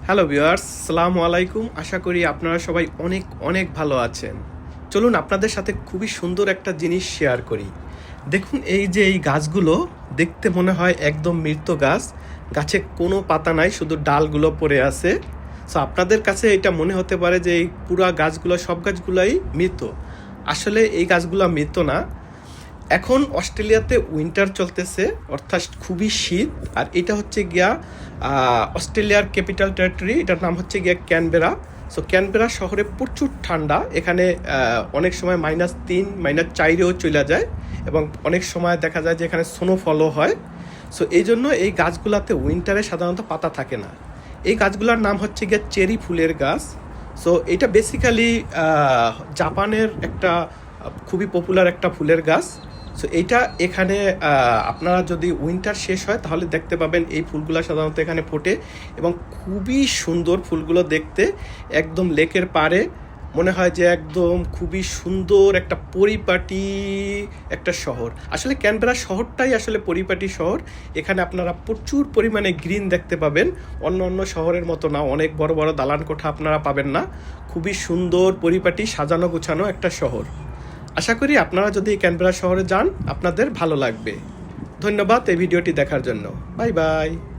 Hello viewers, আসসালামু আলাইকুম। আশা করি আপনারা সবাই অনেক অনেক ভালো আছেন। চলুন আপনাদের সাথে খুবই সুন্দর একটা জিনিস শেয়ার করি। দেখুন, এই যে এই গাছগুলো দেখতে মনে হয় একদম মৃত গাছ। গাছে কোনো পাতা নাই, শুধু ডালগুলো পড়ে আছে। সো আপনাদের কাছে এটা মনে হতে পারে যে এই পুরা গাছগুলো, সব গাছগুলোই মৃত। আসলে এই গাছগুলো মৃত না। এখন অস্ট্রেলিয়াতে উইন্টার চলতেছে, অর্থাৎ খুবই শীত। আর এটা হচ্ছে গিয়া অস্ট্রেলিয়ার ক্যাপিটাল টেরিটরি, এটার নাম হচ্ছে গিয়া ক্যানবেরা। সো ক্যানবেরা শহরে প্রচুর ঠান্ডা। এখানে অনেক সময় -3 -4ও চলে যায়, এবং অনেক সময় দেখা যায় যে এখানে স্নোফলও হয়। সো এই জন্য এই গাছগুলোতে উইন্টারে সাধারণত পাতা থাকে না। এই গাছগুলোর নাম হচ্ছে গিয়া চেরি ফুলের গাছ। সো এটা বেসিক্যালি জাপানের একটা খুবই পপুলার একটা ফুলের গাছ। সো এইটা এখানে আপনারা যদি উইন্টার শেষ হয় তাহলে দেখতে পাবেন এই ফুলগুলো সাধারণত এখানে ফোটে, এবং খুবই সুন্দর ফুলগুলো দেখতে। একদম লেকের পাড়ে, মনে হয় যে একদম খুবই সুন্দর একটা পরিপাটি একটা শহর। আসলে ক্যানবেরা শহরটাই আসলে পরিপাটি শহর। এখানে আপনারা প্রচুর পরিমাণে গ্রিন দেখতে পাবেন। অন্য অন্য শহরের মতো না, অনেক বড় বড় দালান কোঠা আপনারা পাবেন না। খুবই সুন্দর পরিপাটি সাজানো গোছানো একটা শহর। আশা করি আপনারা যদি ক্যানবেরা শহরে যান আপনাদের ভালো লাগবে। ধন্যবাদ এই ভিডিওটি দেখার জন্য। Bye bye.